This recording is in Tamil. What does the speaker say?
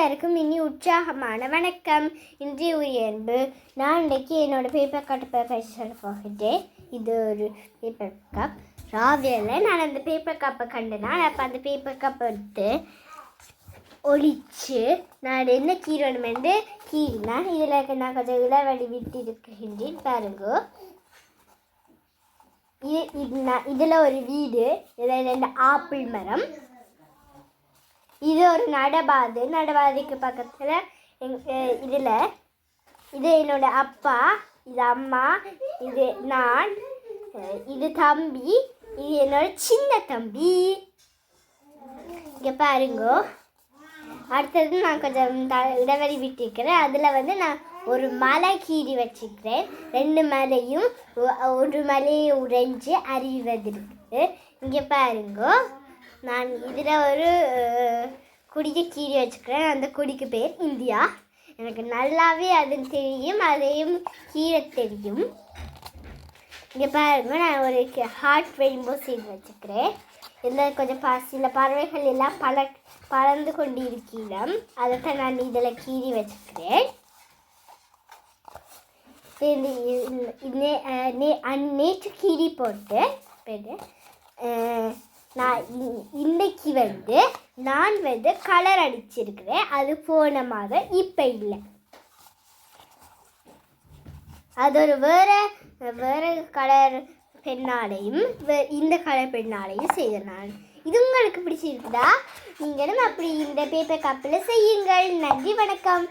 எல்லாருக்கும் இனி உற்சாகமான வணக்கம். இன்றைய உயர்வு நான் இன்றைக்கு என்னோடய பேப்பர் கப் சொல்ல போகிட்டேன். இது ஒரு பேப்பர் கப். ராவியில் நான் அந்த பேப்பர் கப்பை கண்டேன்னா அப்போ அந்த பேப்பர் கப்பை எடுத்து ஒழித்து நான் என்ன கீரணுமென்று கீறினேன். இதில் நான் கொஞ்சம் இளவடி விட்டு இருக்கின்றேன் பாருங்க. இதில் ஒரு வீடு, இதில் 2 ஆப்பிள் மரம், இது ஒரு நடபாதைக்கு பக்கத்தில் இதில் இது என்னோட அப்பா, இது அம்மா, இது நான், இது தம்பி, இது என்னோட சின்ன தம்பி. இங்கே பாருங்க. அடுத்தது நான் கொஞ்சம் இடைவெளி விட்டுருக்கிறேன். அதில் நான் ஒரு மலை கீறி வச்சுக்கிறேன். 2 மலையும் ஒரு மலையை உடைஞ்சு அறிவது இருக்குது. இங்கே பாருங்க. நான் இதில் ஒரு குடிக்கு கீறி வச்சுக்கிறேன். அந்த குடிக்கு பேர் இந்தியா. எனக்கு நல்லாவே அது தெரியும், அதையும் கீரை தெரியும். இங்கே பாருங்க, நான் ஒரு ஹார்ட் ரெயின்போ சீட் வச்சுக்கிறேன். இதில் கொஞ்சம் சில பறவைகள் எல்லாம் பறந்து கொண்டு இருக்கிறோம். அதைத்தான் நான் இதில் கீறி வச்சுக்கிறேன். நேற்று கீறி போட்டு நான் இன்னைக்கு நான் கலர் அடிச்சிருக்கிறேன். அது போன மாதம் இப்போ இல்லை. அது ஒரு வேறு கலர் பெண்ணாலையும் இந்த கலர் பெண்ணாலையும் செய்தேன் நான். இது உங்களுக்கு பிடிச்சிருக்குதா? நீங்களும் அப்படி இந்த பேப்பர் கப்பில் செய்யுங்கள். நன்றி, வணக்கம்.